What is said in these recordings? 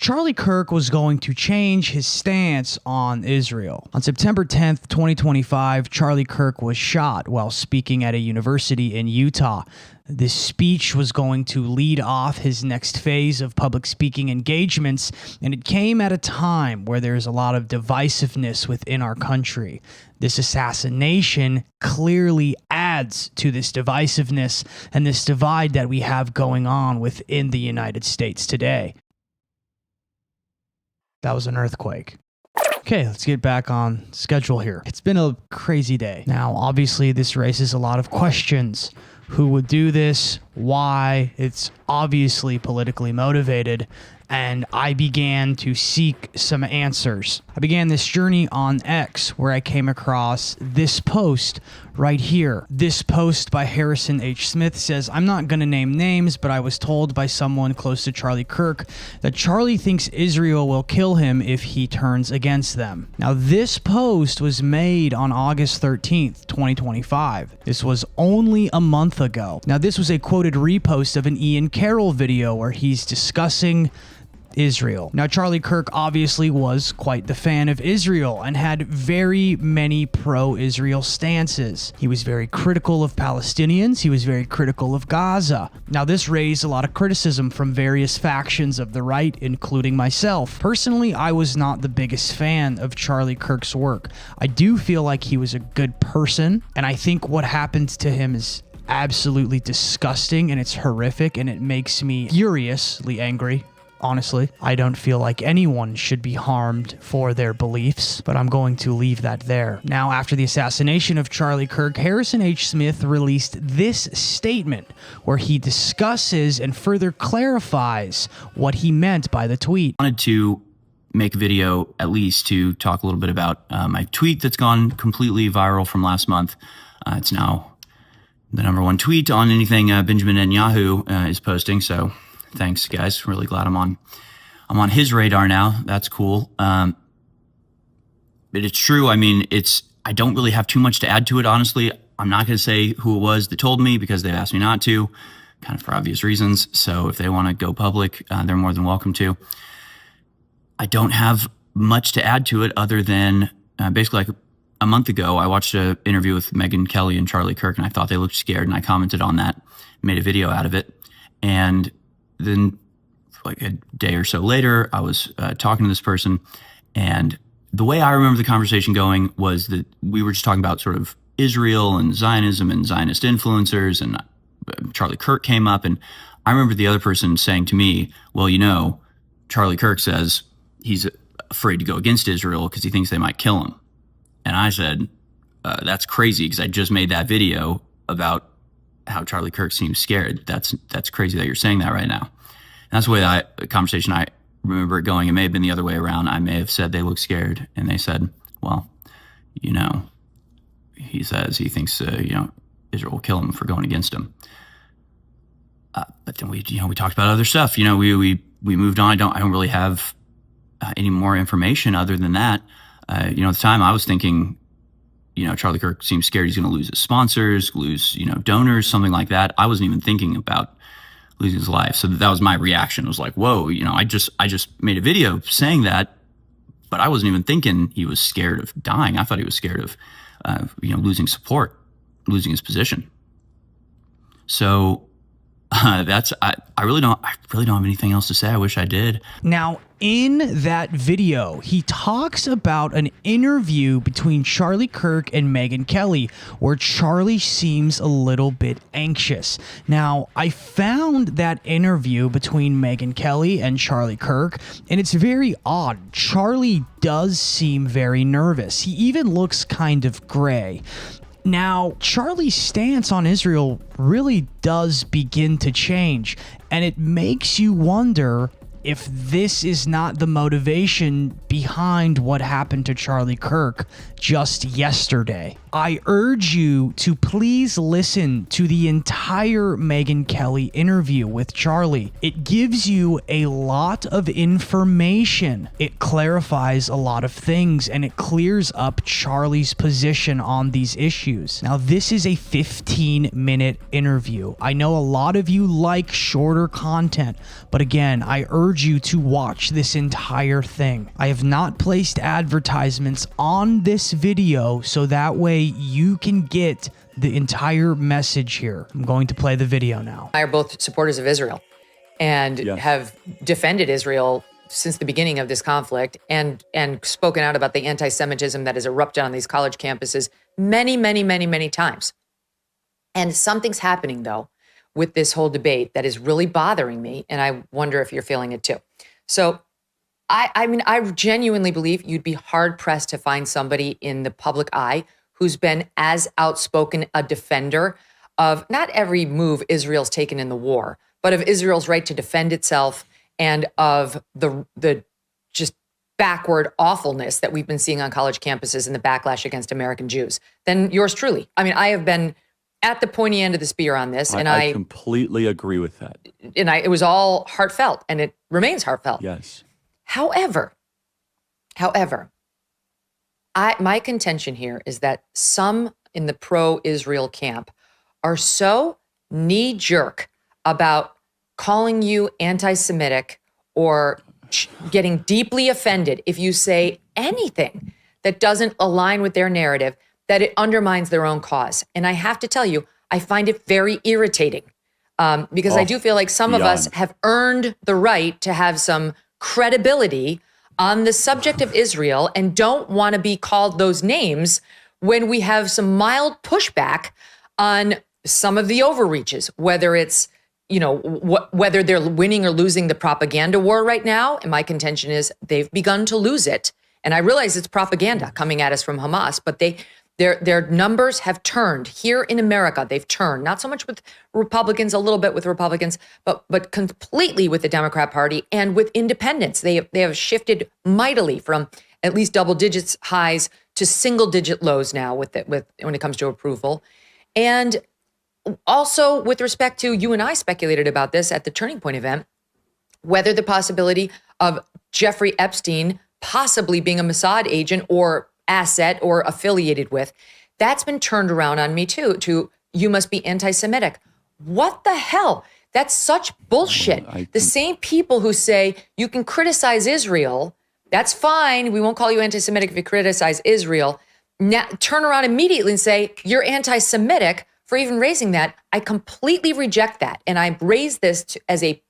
Charlie Kirk was going to change his stance on Israel. On September 10th, 2025, Charlie Kirk was shot while speaking at a university in Utah. This speech was going to lead off his next phase of public speaking engagements, and it came at a time where there's a lot of divisiveness within our country. This assassination clearly adds to this divisiveness and this divide that we have going on within the United States today. That was an earthquake. Okay, let's get back on schedule here. It's been a crazy day. Now, obviously, this raises a lot of questions. Who would do this? Why? It's obviously politically motivated, and I began to seek some answers. I began this journey on X, where I came across this post right here. This post by Harrison Smith says, "I'm not going to name names, but I was told by someone close to Charlie Kirk that Charlie thinks Israel will kill him if he turns against them." Now, this post was made on August 13th, 2025. This was only a month ago. Now, this was a quoted repost of an Ian Carroll video where he's discussing Israel. Now, Charlie Kirk obviously was quite the fan of Israel and had very many pro-Israel stances. He was very critical of Palestinians. He was very critical of Gaza. Now, this raised a lot of criticism from various factions of the right, including myself. Personally, I was not the biggest fan of Charlie Kirk's work. I do feel like he was a good person, and I think what happened to him is absolutely disgusting, and it's horrific, and it makes me furiously angry. Honestly, I don't feel like anyone should be harmed for their beliefs, but I'm going to leave that there. Now, after the assassination of Charlie Kirk, Harrison Smith released this statement where he discusses and further clarifies what he meant by the tweet. I wanted to make a video at least to talk a little bit about my tweet that's gone completely viral from last month. It's now the #1 tweet on anything Benjamin Netanyahu is posting, so thanks, guys. Really glad I'm on his radar now. That's cool. But it's true. I mean, I don't really have too much to add to it, honestly. I'm not going to say who it was that told me because they've asked me not to, kind of for obvious reasons. So if they want to go public, they're more than welcome to. I don't have much to add to it other than basically like a month ago, I watched an interview with Megyn Kelly and Charlie Kirk, and I thought they looked scared, and I commented on that, made a video out of it. And then like a day or so later, I was talking to this person, and the way I remember the conversation going was that we were just talking about sort of Israel and Zionism and Zionist influencers, and Charlie Kirk came up, and I remember the other person saying to me, well, you know, Charlie Kirk says he's afraid to go against Israel because he thinks they might kill him. And I said, that's crazy because I just made that video about how Charlie Kirk seems scared. That's crazy that you're saying that right now. And that's the way the conversation, I remember it going. It may have been the other way around. I may have said they look scared, and they said, well, you know, he says he thinks, you know, Israel will kill him for going against him. But then we talked about other stuff. You know, we moved on. I don't really have any more information other than that. You know, at the time I was thinking, you know, Charlie Kirk seems scared he's going to lose his sponsors, lose, you know, donors, something like that. I wasn't even thinking about losing his life. So that was my reaction. It was like, whoa, you know, I just made a video saying that, but I wasn't even thinking he was scared of dying. I thought he was scared of, you know, losing support, losing his position. So I really don't have anything else to say. I wish I did. Now, in that video, he talks about an interview between Charlie Kirk and Megyn Kelly, where Charlie seems a little bit anxious. Now, I found that interview between Megyn Kelly and Charlie Kirk, and it's very odd. Charlie does seem very nervous. He even looks kind of gray. Now, Charlie's stance on Israel really does begin to change, and it makes you wonder if this is not the motivation behind what happened to Charlie Kirk just yesterday. I urge you to please listen to the entire Megyn Kelly interview with Charlie. It gives you a lot of information. It clarifies a lot of things, and it clears up Charlie's position on these issues. Now, this is a 15-minute interview. I know a lot of you like shorter content, but again, I urge you to watch this entire thing. I have not placed advertisements on this video, so that way you can get the entire message here. I'm going to play the video now. I are both supporters of Israel and have defended Israel since the beginning of this conflict and spoken out about the anti-Semitism that has erupted on these college campuses many times. And something's happening, though, with this whole debate that is really bothering me, and I wonder if you're feeling it too. So I mean, I genuinely believe you'd be hard-pressed to find somebody in the public eye who's been as outspoken a defender of not every move Israel's taken in the war, but of Israel's right to defend itself and of the just backward awfulness that we've been seeing on college campuses and the backlash against American Jews than yours truly. I mean, I have been at the pointy end of the spear on this, and I completely agree with that. And it was all heartfelt, and it remains heartfelt. Yes. However, my contention here is that some in the pro-Israel camp are so knee-jerk about calling you anti-Semitic or getting deeply offended if you say anything that doesn't align with their narrative, that it undermines their own cause. And I have to tell you, I find it very irritating because I do feel like some of us have earned the right to have some credibility on the subject of Israel and don't want to be called those names when we have some mild pushback on some of the overreaches, whether it's, whether they're winning or losing the propaganda war right now. And my contention is they've begun to lose it. And I realize it's propaganda coming at us from Hamas, but their numbers have turned here in America. They've turned, not so much with Republicans, a little bit with Republicans, but completely with the Democrat Party and with independents. They have shifted mightily from at least double digits highs to single digit lows now with when it comes to approval. And also with respect to, you and I speculated about this at the Turning Point event, whether the possibility of Jeffrey Epstein possibly being a Mossad agent or asset or affiliated with, that's been turned around on me too, to you must be anti-Semitic. What the hell? That's such bullshit. The same people who say you can criticize Israel, that's fine, we won't call you anti-Semitic if you criticize Israel, now turn around immediately and say you're anti-Semitic for even raising that. I completely reject that. And I raise this as a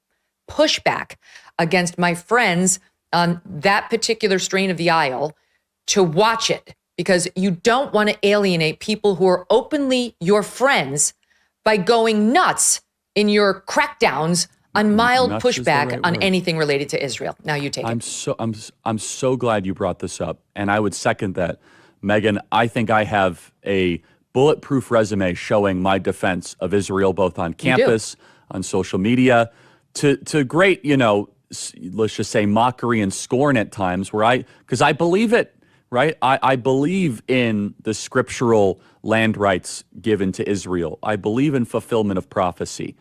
pushback against my friends on that particular strain of the aisle to watch it, because you don't want to alienate people who are openly your friends by going nuts in your crackdowns on mild pushback on anything related to Israel. Now you take it. I'm so glad you brought this up, and I would second that. Megyn, I think I have a bulletproof resume showing my defense of Israel, both on campus, on social media, to great, let's just say mockery and scorn at times, because I believe it. Right? I believe in the scriptural land rights given to Israel. I believe in fulfillment of prophecy.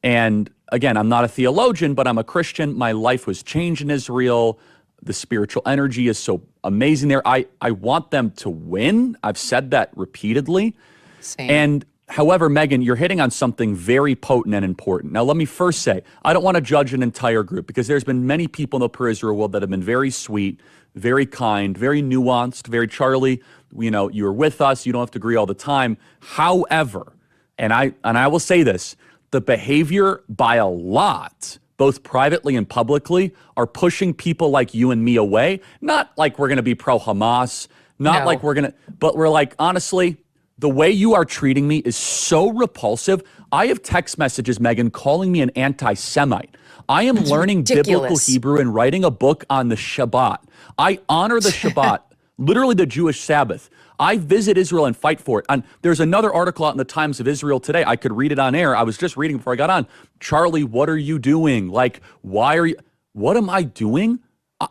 And again, I'm not a theologian, but I'm a Christian. My life was changed in Israel. The spiritual energy is so amazing there. I want them to win. I've said that repeatedly. Same. And however, Megyn, you're hitting on something very potent and important. Now, let me first say, I don't want to judge an entire group, because there's been many people in the pro-Israel world that have been very sweet, very kind, very nuanced, very Charlie, you're with us, you don't have to agree all the time. However, and I will say this, the behavior by a lot, both privately and publicly, are pushing people like you and me away. Not like we're going to be pro-Hamas, not like we're going to, but we're like, honestly, the way you are treating me is so repulsive. I have text messages, Megyn, calling me an anti-Semite. I am learning biblical Hebrew and writing a book on the Shabbat. I honor the Shabbat, literally the Jewish Sabbath. I visit Israel and fight for it. And there's another article out in the Times of Israel today. I could read it on air. I was just reading before I got on. Charlie, what are you doing? Like, why are you, what am I doing?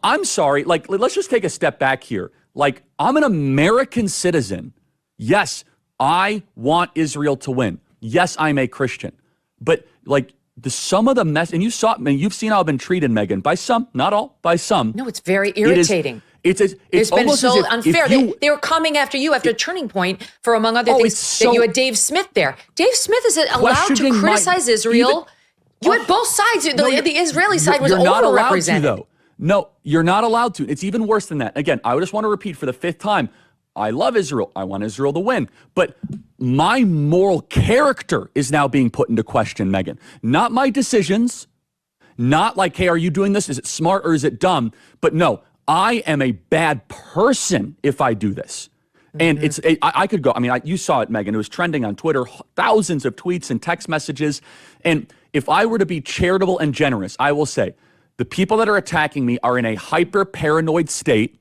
I'm sorry. Like, let's just take a step back here. Like, I'm an American citizen. Yes, I want Israel to win. Yes, I'm a Christian. But like some of the mess, and you've seen how I've been treated, Megan, by some, not all, by some. No, it's very irritating. It's been almost so as if unfair. They were coming after you after a turning point for, among other things, that you had Dave Smith there. Dave Smith is allowed to criticize Israel. You had both sides. The Israeli side was overrepresented. Though. No, you're not allowed to. It's even worse than that. Again, I just want to repeat for the 5th time. I love Israel. I want Israel to win. But my moral character is now being put into question, Megan. Not my decisions. Not like, hey, are you doing this? Is it smart or is it dumb? But no, I am a bad person if I do this. And I could go, you saw it, Megan. It was trending on Twitter, thousands of tweets and text messages. And if I were to be charitable and generous, I will say the people that are attacking me are in a hyper paranoid state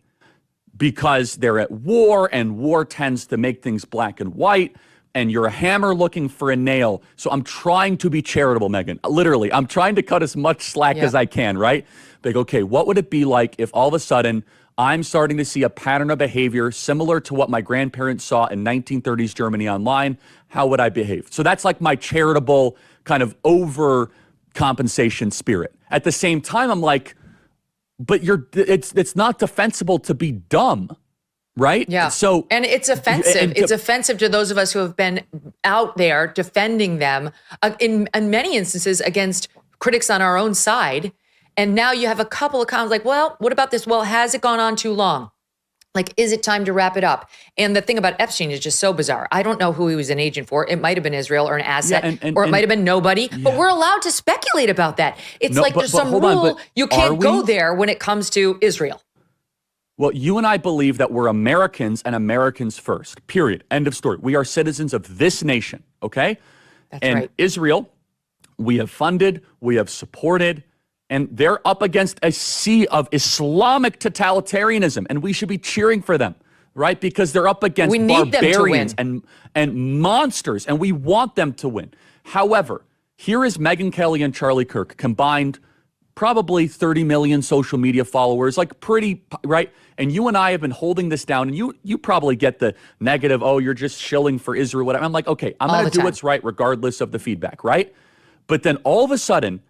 because they're at war, and war tends to make things black and white, and you're a hammer looking for a nail. So I'm trying to be charitable, Megan. Literally, I'm trying to cut as much slack as I can, right? Like, okay, what would it be like if all of a sudden I'm starting to see a pattern of behavior similar to what my grandparents saw in 1930s Germany online? How would I behave? So that's like my charitable kind of overcompensation spirit. At the same time, I'm like, but it's not defensible to be dumb, right? Yeah. So, and it's offensive. It's offensive to those of us who have been out there defending them in many instances against critics on our own side. And now you have a couple of comments like, well, what about this? Well, has it gone on too long? Like, is it time to wrap it up? And the thing about Epstein is just so bizarre. I don't know who he was an agent for. It might have been Israel or an asset, or it might have been nobody. Yeah. But we're allowed to speculate about that. It's there's some rule. You can't go there when it comes to Israel. Well, you and I believe that we're Americans and Americans first, period. End of story. We are citizens of this nation, okay? That's right. Israel, we have funded, we have supported, and they're up against a sea of Islamic totalitarianism, and we should be cheering for them, right? Because they're up against barbarians and monsters, and we want them to win. However, here is Megyn Kelly and Charlie Kirk combined, probably 30 million social media followers, like pretty, right? And you and I have been holding this down, and you probably get the negative, oh, you're just shilling for Israel, whatever. I'm like, okay, I'm going to do what's right regardless of the feedback, right? But then all of a sudden,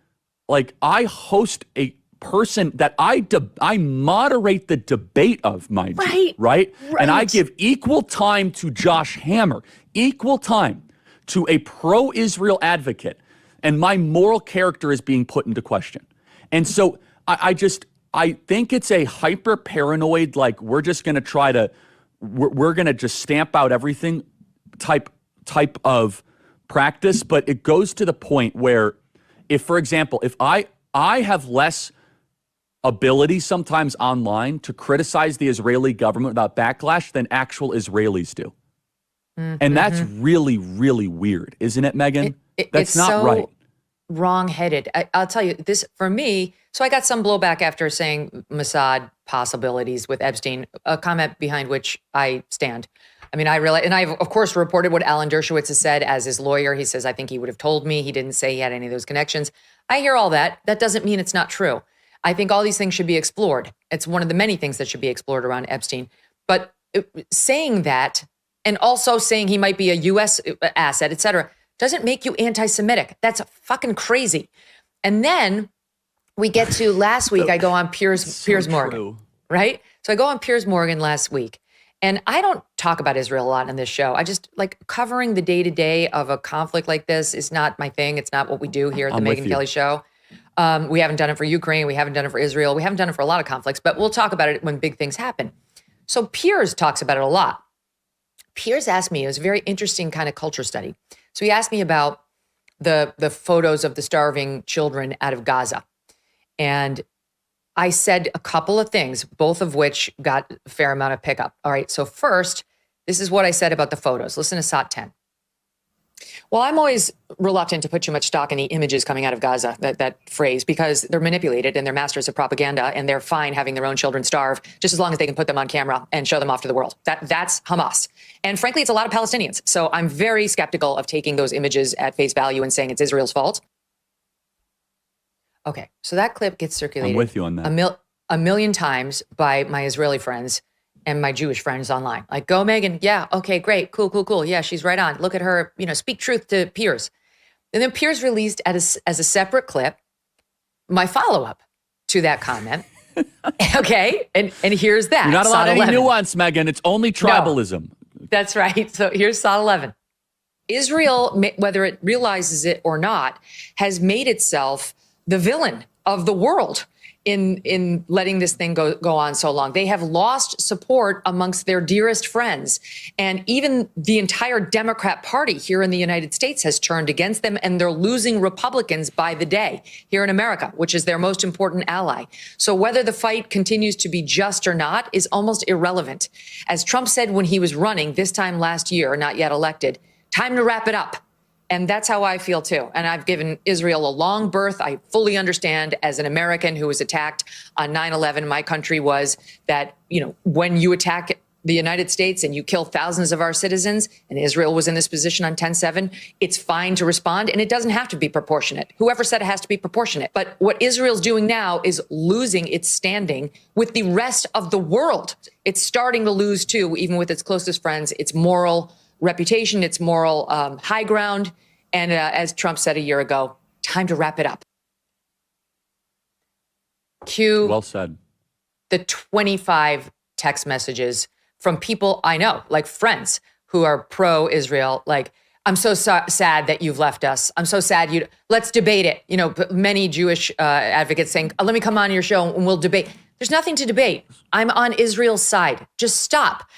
like, I host a person that I moderate the debate of, mind you, right? And I give equal time to Josh Hammer, equal time to a pro-Israel advocate, and my moral character is being put into question. And so I think it's a hyper paranoid, like, we're just going to try to, we're going to just stamp out everything type of practice. But it goes to the point where, if, for example, if I have less ability sometimes online to criticize the Israeli government without backlash than actual Israelis do. And that's really, really weird, isn't it, Megan? That's not so right. Wrong-headed. I'll tell you this for me. So I got some blowback after saying Mossad possibilities with Epstein, a comment behind which I stand. I mean, I realize, and I've of course reported what Alan Dershowitz has said as his lawyer. He says, I think he would have told me. He didn't say he had any of those connections. I hear all that. That doesn't mean it's not true. I think all these things should be explored. It's one of the many things that should be explored around Epstein. But saying that, and also saying he might be a U.S. asset, et cetera, doesn't make you anti-Semitic. That's fucking crazy. And then we get to last week, I go on Piers Morgan, right? So I go on Piers Morgan last week. And I don't talk about Israel a lot on this show. I just like covering the day-to-day of a conflict like this is not my thing. It's not what we do here at the Megyn Kelly Show. We haven't done it for Ukraine. We haven't done it for Israel. We haven't done it for a lot of conflicts, but we'll talk about it when big things happen. So Piers talks about it a lot. Piers asked me, it was a very interesting kind of culture study. So he asked me about the photos of the starving children out of Gaza. And I said a couple of things, both of which got a fair amount of pickup. All right, so first, this is what I said about the photos. Listen to SOT 10. Well, I'm always reluctant to put too much stock in the images coming out of Gaza, that phrase, because they're manipulated and they're masters of propaganda and they're fine having their own children starve just as long as they can put them on camera and show them off to the world. That's Hamas. And frankly, it's a lot of Palestinians. So I'm very skeptical of taking those images at face value and saying it's Israel's fault. Okay, so that clip gets circulated I'm with you on that. a million times by my Israeli friends. and my Jewish friends online. Like, go Megyn. Yeah. Okay, great. Cool. Yeah, she's right on. Look at her, speak truth to Piers. And then Piers released as a separate clip my follow-up to that comment. Okay. And here's that. You're not allowed any 11. nuance, Megyn. It's only tribalism. No, that's right. So here's Sod 11. Israel, whether it realizes it or not, has made itself the villain of the world in letting this thing go on so long. They have lost support amongst their dearest friends. And even the entire Democrat Party here in the United States has turned against them, and they're losing Republicans by the day here in America, which is their most important ally. So whether the fight continues to be just or not is almost irrelevant. As Trump said when he was running this time last year, not yet elected, time to wrap it up. And that's how I feel, too. And I've given Israel a long berth. I fully understand, as an American who was attacked on 9/11, my country was that, when you attack the United States and you kill thousands of our citizens, and Israel was in this position on 10/7, it's fine to respond, and it doesn't have to be proportionate. Whoever said it has to be proportionate. But what Israel's doing now is losing its standing with the rest of the world. It's starting to lose, too, even with its closest friends, its moral reputation, its moral high ground. And as Trump said a year ago, time to wrap it up. Cue Well said. the 25 text messages from people I know, like friends who are pro-Israel, like, I'm so sad that you've left us. I'm so sad let's debate it. Many Jewish advocates saying, let me come on your show and we'll debate. There's nothing to debate. I'm on Israel's side. Just stop.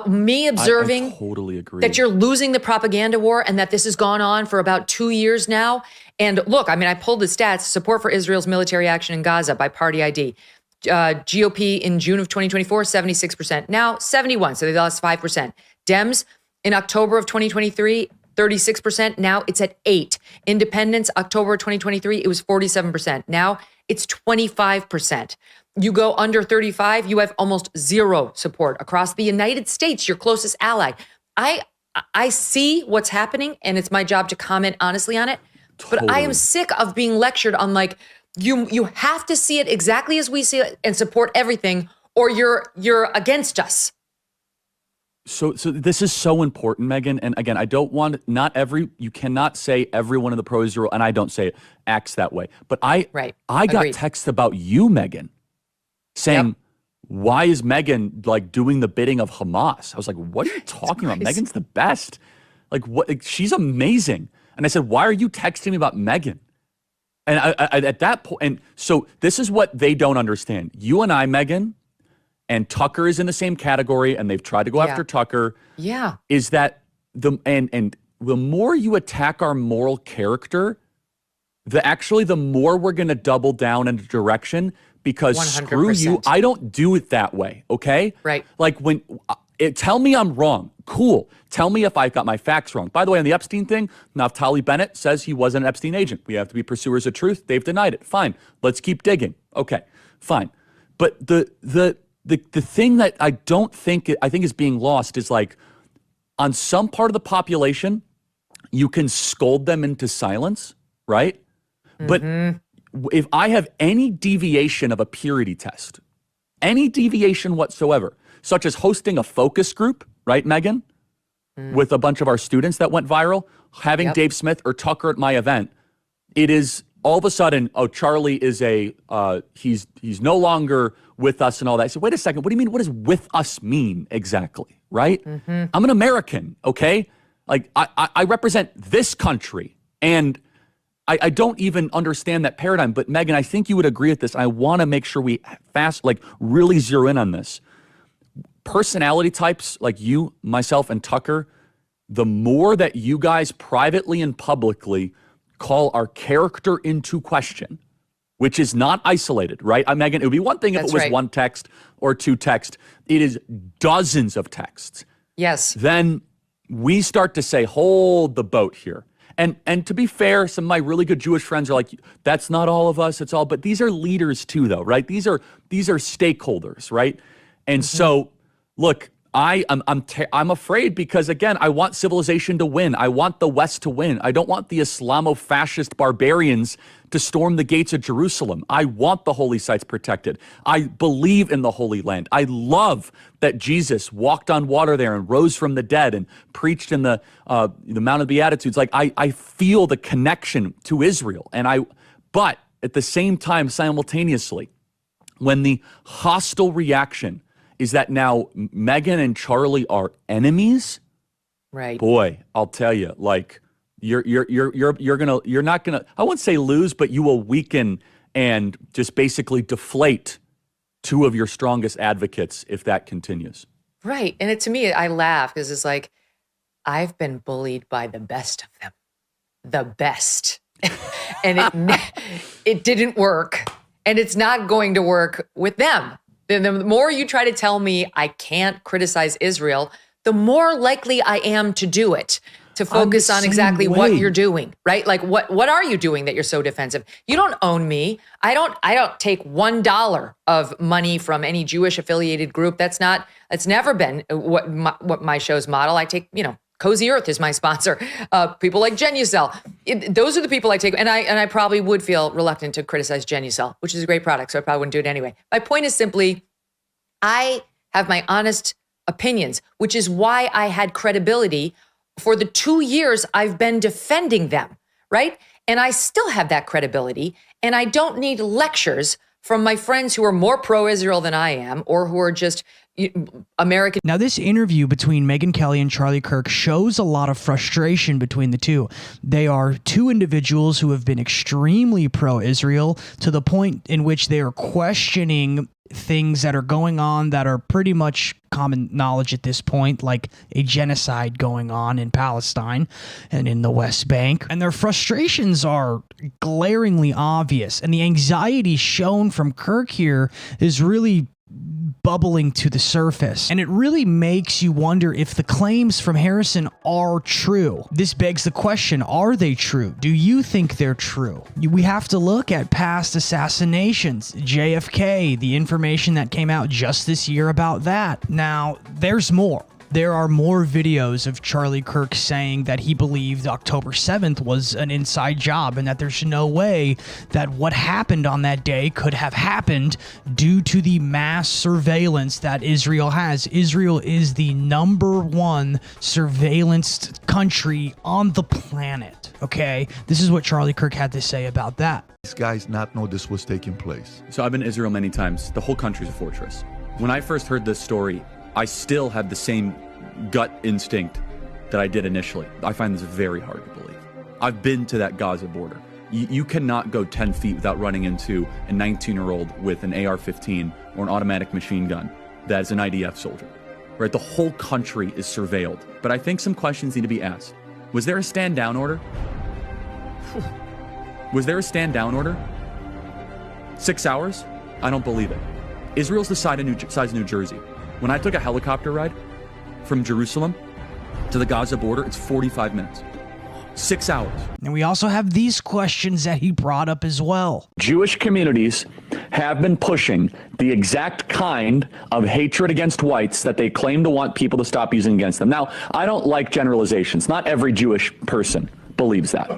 Me observing I totally agree. that you're losing the propaganda war and that this has gone on for about 2 years now. And look, I pulled the stats: support for Israel's military action in Gaza by party ID. GOP in June of 2024, 76%. Now 71%, so they lost 5%. Dems in October of 2023, 36%. Now it's at 8%. Independents, October 2023, it was 47%. Now it's 25%. You go under 35, you have almost zero support across the United States, your closest ally. I see what's happening, and it's my job to comment honestly on it. But I am sick of being lectured on, like, you have to see it exactly as we see it and support everything, or you're against us. So this is so important, Megyn. And again, you cannot say everyone in the pro-Israel, and I don't say it, acts that way. But I got Agreed. texts about you, Megyn, saying, why is Megyn like doing the bidding of Hamas? I was like, what are you talking about? Megyn's the best. Like, what? Like, she's amazing. And I said, why are you texting me about Megyn? And I at that point, and so this is what they don't understand. You and I, Megyn, and Tucker is in the same category, and they've tried to go after Tucker. Yeah. Is that the more you attack our moral character, the more we're going to double down in a direction, because 100%. Screw you, I don't do it that way, okay? Right. Like, tell me I'm wrong. Cool. Tell me if I've got my facts wrong. By the way, on the Epstein thing, Naftali Bennett says he wasn't an Epstein agent. We have to be pursuers of truth. They've denied it. Fine. Let's keep digging. Okay, fine. But the thing that I think is being lost is, like, on some part of the population, you can scold them into silence, right? Mm-hmm. But if I have any deviation of a purity test, any deviation whatsoever, such as hosting a focus group, right, Megyn, with a bunch of our students that went viral, having Dave Smith or Tucker at my event, it is all of a sudden, Charlie is he's no longer with us and all that. I said, wait a second, what do you mean? What does with us mean exactly, right? Mm-hmm. I'm an American, okay? Like, I represent this country, and I don't even understand that paradigm. But Megyn, I think you would agree with this. I want to make sure we really zero in on this. Personality types like you, myself, and Tucker, the more that you guys privately and publicly call our character into question, which is not isolated, right? Megyn, it would be one thing if it was one text or two text. It is dozens of texts. Yes. Then we start to say, hold the boat here. And to be fair, some of my really good Jewish friends are like, that's not all of us, it's all, but these are leaders too, though, right? These are stakeholders, right? And so, look, I'm afraid because, again, I want civilization to win. I want the West to win. I don't want the Islamo-fascist barbarians to storm the gates of Jerusalem. I want the holy sites protected. I believe in the Holy Land. I love that Jesus walked on water there and rose from the dead and preached in the Mount of Beatitudes. Like, I feel the connection to Israel. But at the same time, simultaneously, when the hostile reaction is that now Meghan and Charlie are enemies, right? Boy, I'll tell you, like you're not gonna, I wouldn't say lose, but you will weaken and just basically deflate two of your strongest advocates if that continues. Right, and to me, I laugh because it's like I've been bullied by the best of them, the best, and it didn't work, and it's not going to work with them. The more you try to tell me I can't criticize Israel, the more likely I am to do it, to focus on exactly what you're doing, right? Like what are you doing that you're so defensive? You don't own me. I don't take $1 of money from any Jewish affiliated group. That's never been what my show's model. I take, Cozy Earth is my sponsor. People like Genucel. Those are the people I take. And I probably would feel reluctant to criticize Genucel, which is a great product. So I probably wouldn't do it anyway. My point is simply, I have my honest opinions, which is why I had credibility for the 2 years I've been defending them, right? And I still have that credibility. And I don't need lectures from my friends who are more pro-Israel than I am, or who are just American. Now, this interview between Megyn Kelly and Charlie Kirk shows a lot of frustration between the two. They are two individuals who have been extremely pro-Israel to the point in which they are questioning things that are going on that are pretty much common knowledge at this point, like a genocide going on in Palestine and in the West Bank. And their frustrations are glaringly obvious. And the anxiety shown from Kirk here is really bubbling to the surface. And it really makes you wonder if the claims from Harrison are true. This begs the question, are they true? Do you think they're true? We have to look at past assassinations, JFK, the information that came out just this year about that. Now, there's more. There are more videos of Charlie Kirk saying that he believed October 7th was an inside job and that there's no way that what happened on that day could have happened due to the mass surveillance that Israel has. Israel is the #1 surveillanced country on the planet, okay? This is what Charlie Kirk had to say about that. These guys not know this was taking place. So I've been to Israel many times. The whole country's a fortress. When I first heard this story, I still have the same gut instinct that I did initially. I find this very hard to believe. I've been to that Gaza border. You cannot go 10 feet without running into a 19-year-old with an AR-15 or an automatic machine gun that is an IDF soldier, right? The whole country is surveilled. But I think some questions need to be asked. Was there a stand-down order? Was there a stand-down order? 6 hours? I don't believe it. Israel's the size of New Jersey. When I took a helicopter ride from Jerusalem to the Gaza border, it's 45 minutes. 6 hours. And we also have these questions that he brought up as well. Jewish communities have been pushing the exact kind of hatred against whites that they claim to want people to stop using against them. Now, I don't like generalizations. Not every Jewish person believes that.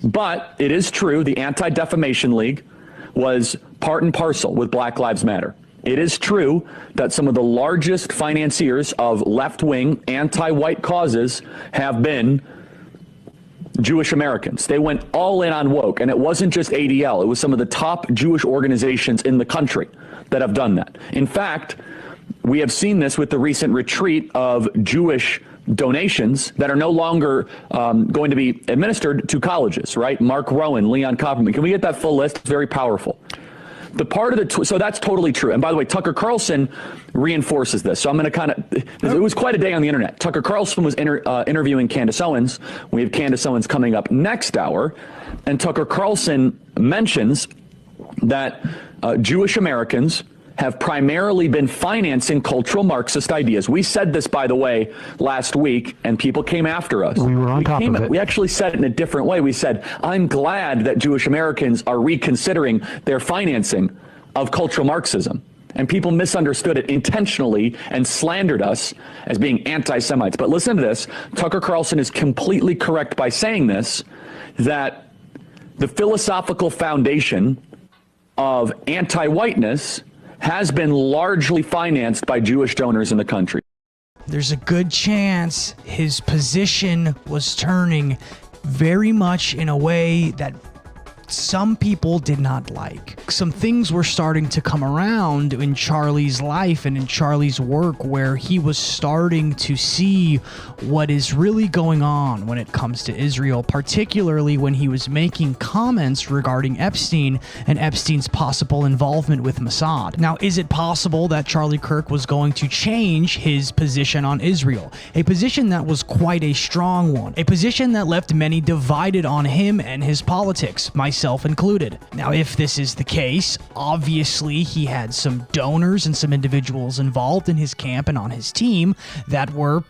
But it is true, the Anti-Defamation League was part and parcel with Black Lives Matter. It is true that some of the largest financiers of left-wing anti-white causes have been Jewish Americans. They went all in on woke, and it wasn't just ADL. It was some of the top Jewish organizations in the country that have done that. In fact, we have seen this with the recent retreat of Jewish donations that are no longer going to be administered to colleges, right? Mark Rowan, Leon Copperman. Can we get that full list? It's very powerful. The part of so that's totally true. And by the way, Tucker Carlson reinforces this. So I'm going to it was quite a day on the internet. Tucker Carlson was interviewing Candace Owens. We have Candace Owens coming up next hour. And Tucker Carlson mentions that Jewish Americans have primarily been financing cultural Marxist ideas. We said this, by the way, last week, and people came after us. We were on top of it. We actually said it in a different way. We said, I'm glad that Jewish Americans are reconsidering their financing of cultural Marxism. And people misunderstood it intentionally and slandered us as being anti-Semites. But listen to this. Tucker Carlson is completely correct by saying this, that the philosophical foundation of anti-whiteness has been largely financed by Jewish donors in the country. There's a good chance his position was turning very much in a way that some people did not like. Some things were starting to come around in Charlie's life and in Charlie's work where he was starting to see what is really going on when it comes to Israel, particularly when he was making comments regarding Epstein and Epstein's possible involvement with Mossad. Now, is it possible that Charlie Kirk was going to change his position on Israel? A position that was quite a strong one. A position that left many divided on him and his politics, myself included. Now, if this is the case, obviously he had some donors and some individuals involved in his camp and on his team that were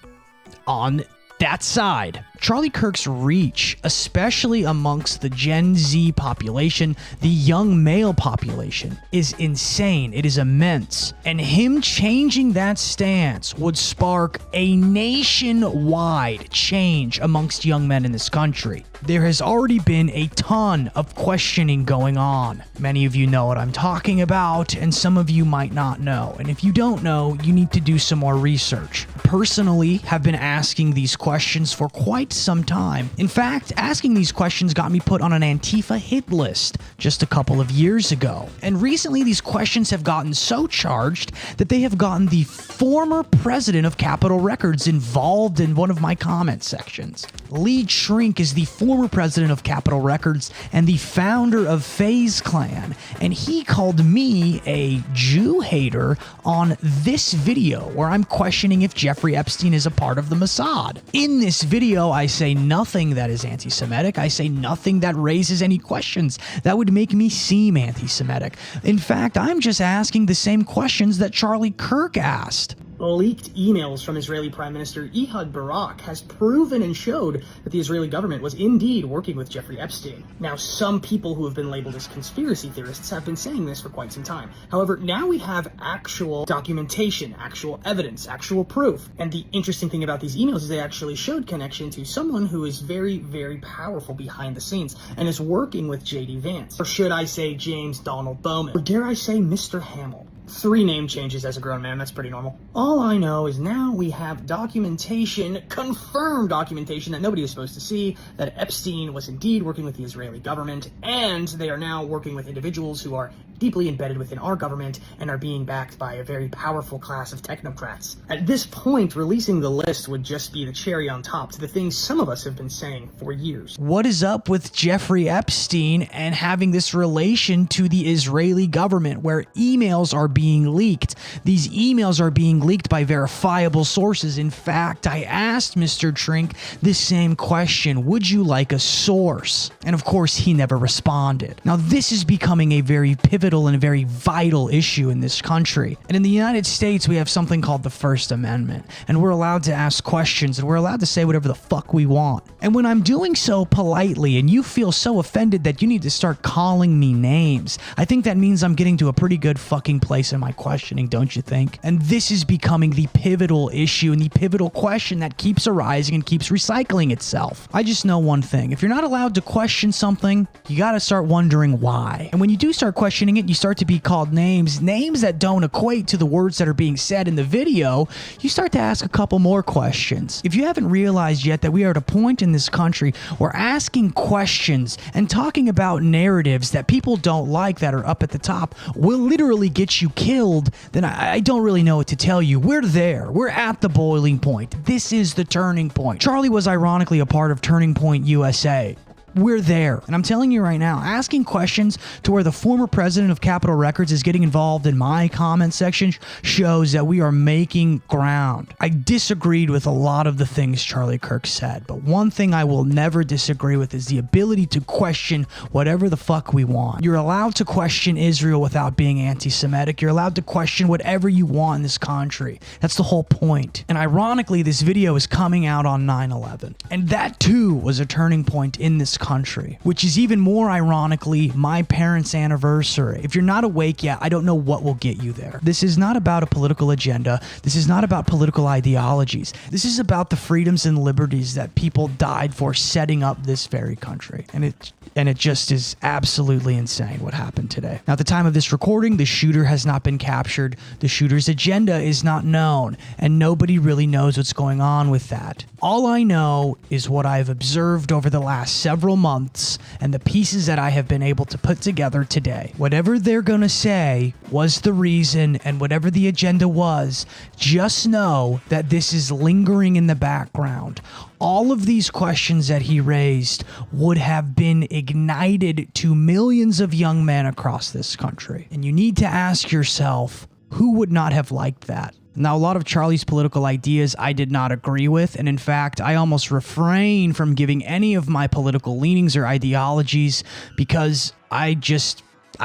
on that side. Charlie Kirk's reach, especially amongst the Gen Z population, the young male population, is insane. It is immense. And him changing that stance would spark a nationwide change amongst young men in this country. There has already been a ton of questioning going on. Many of you know what I'm talking about, and some of you might not know. And if you don't know, you need to do some more research. Personally, have been asking these questions for quite some time. In fact, asking these questions got me put on an Antifa hit list just a couple of years ago. And recently, these questions have gotten so charged that they have gotten the former president of Capitol Records involved in one of my comment sections. Lee Shrink is the former president of Capitol Records and the founder of FaZe Clan, and he called me a Jew hater on this video where I'm questioning if Jeffrey Epstein is a part of the Mossad. In this video, I say nothing that is anti-Semitic. I say nothing that raises any questions that would make me seem anti-Semitic. In fact, I'm just asking the same questions that Charlie Kirk asked. Leaked emails from Israeli Prime Minister Ehud Barak has proven and showed that the Israeli government was indeed working with Jeffrey Epstein. Now, some people who have been labeled as conspiracy theorists have been saying this for quite some time. However, now we have actual documentation, actual evidence, actual proof. And the interesting thing about these emails is they actually showed connection to someone who is very, very powerful behind the scenes and is working with J.D. Vance. Or should I say James Donald Bowman? Or dare I say Mr. Hamill? 3 name changes as a grown man, that's pretty normal. All I know is now we have documentation, confirmed documentation that nobody is supposed to see, that Epstein was indeed working with the Israeli government, and they are now working with individuals who are deeply embedded within our government and are being backed by a very powerful class of technocrats. At this point, releasing the list would just be the cherry on top to the things some of us have been saying for years. What is up with Jeffrey Epstein and having this relation to the Israeli government where emails are being leaked? These emails are being leaked by verifiable sources. In fact, I asked Mr. Trink this same question, would you like a source? And of course, he never responded. Now, this is becoming a very pivotal and a very vital issue in this country. And in the United States, we have something called the First Amendment, and we're allowed to ask questions and we're allowed to say whatever the fuck we want. And when I'm doing so politely and you feel so offended that you need to start calling me names, I think that means I'm getting to a pretty good fucking place in my questioning, don't you think? And this is becoming the pivotal issue and the pivotal question that keeps arising and keeps recycling itself. I just know one thing. If you're not allowed to question something, you gotta start wondering why. And when you do start questioning it, you start to be called names that don't equate to the words that are being said in the video. You start to ask a couple more questions. If you haven't realized yet that we are at a point in this country where asking questions and talking about narratives that people don't like that are up at the top will literally get you killed, then I don't really know what to tell you. We're there. We're at the boiling point. This is the turning point. Charlie was ironically a part of Turning Point USA. We're there. And I'm telling you right now, asking questions to where the former president of Capitol Records is getting involved in my comment section shows that we are making ground. I disagreed with a lot of the things Charlie Kirk said, but one thing I will never disagree with is the ability to question whatever the fuck we want. You're allowed to question Israel without being anti-Semitic. You're allowed to question whatever you want in this country. That's the whole point. And ironically, this video is coming out on 9/11. And that too was a turning point in this country, which is even more ironically my parents' anniversary. If you're not awake yet, I don't know what will get you there. This is not about a political agenda. This is not about political ideologies. This is about the freedoms and liberties that people died for setting up this very country. And it just is absolutely insane what happened today. Now, at the time of this recording, the shooter has not been captured. The shooter's agenda is not known, and nobody really knows what's going on with that. All I know is what I've observed over the last several months and the pieces that I have been able to put together today. Whatever they're gonna say was the reason, and whatever the agenda was, just know that this is lingering in the background. All of these questions that he raised would have been ignited to millions of young men across this country. And you need to ask yourself, who would not have liked that? Now, a lot of Charlie's political ideas I did not agree with, and in fact, I almost refrain from giving any of my political leanings or ideologies because I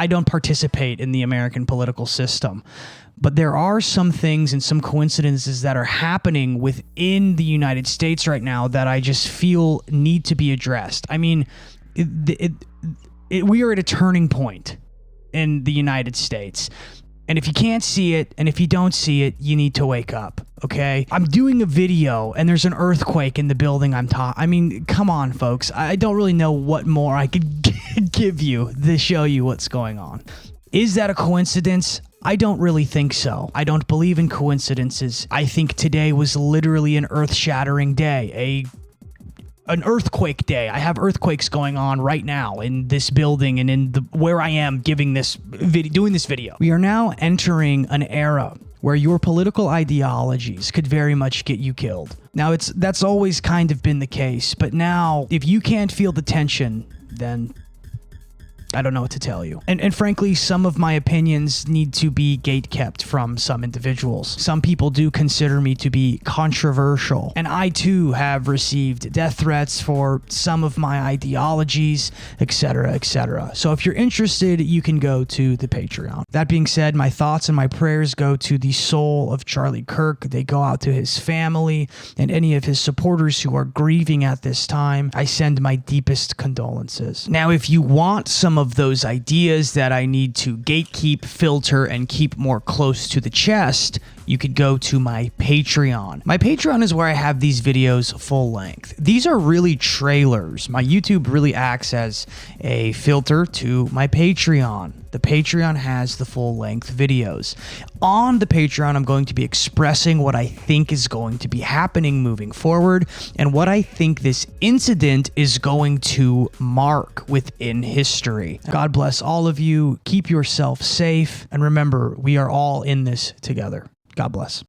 don't participate in the American political system. But there are some things and some coincidences that are happening within the United States right now that I just feel need to be addressed. I mean, we are at a turning point in the United States. And if you can't see it, and if you don't see it, you need to wake up, okay? I'm doing a video, and there's an earthquake in the building I mean, come on, folks. I don't really know what more I could give you to show you what's going on. Is that a coincidence? I don't really think so. I don't believe in coincidences. I think today was literally an earth-shattering day, an earthquake day. I have earthquakes going on right now in this building and in where I am doing this video. We are now entering an era where your political ideologies could very much get you killed. Now, that's always kind of been the case, but now if you can't feel the tension, then I don't know what to tell you. And frankly, some of my opinions need to be gatekept from some individuals. Some people do consider me to be controversial, and I too have received death threats for some of my ideologies, etc., etc. So if you're interested, you can go to the Patreon. That being said, my thoughts and my prayers go to the soul of Charlie Kirk. They go out to his family and any of his supporters who are grieving at this time. I send my deepest condolences. Now, if you want some of those ideas that I need to gatekeep, filter, and keep more close to the chest, you could go to my Patreon. My Patreon is where I have these videos full length. These are really trailers. My YouTube really acts as a filter to my Patreon. The Patreon has the full length videos. On the Patreon, I'm going to be expressing what I think is going to be happening moving forward and what I think this incident is going to mark within history. God bless all of you. Keep yourself safe. And remember, we are all in this together. God bless.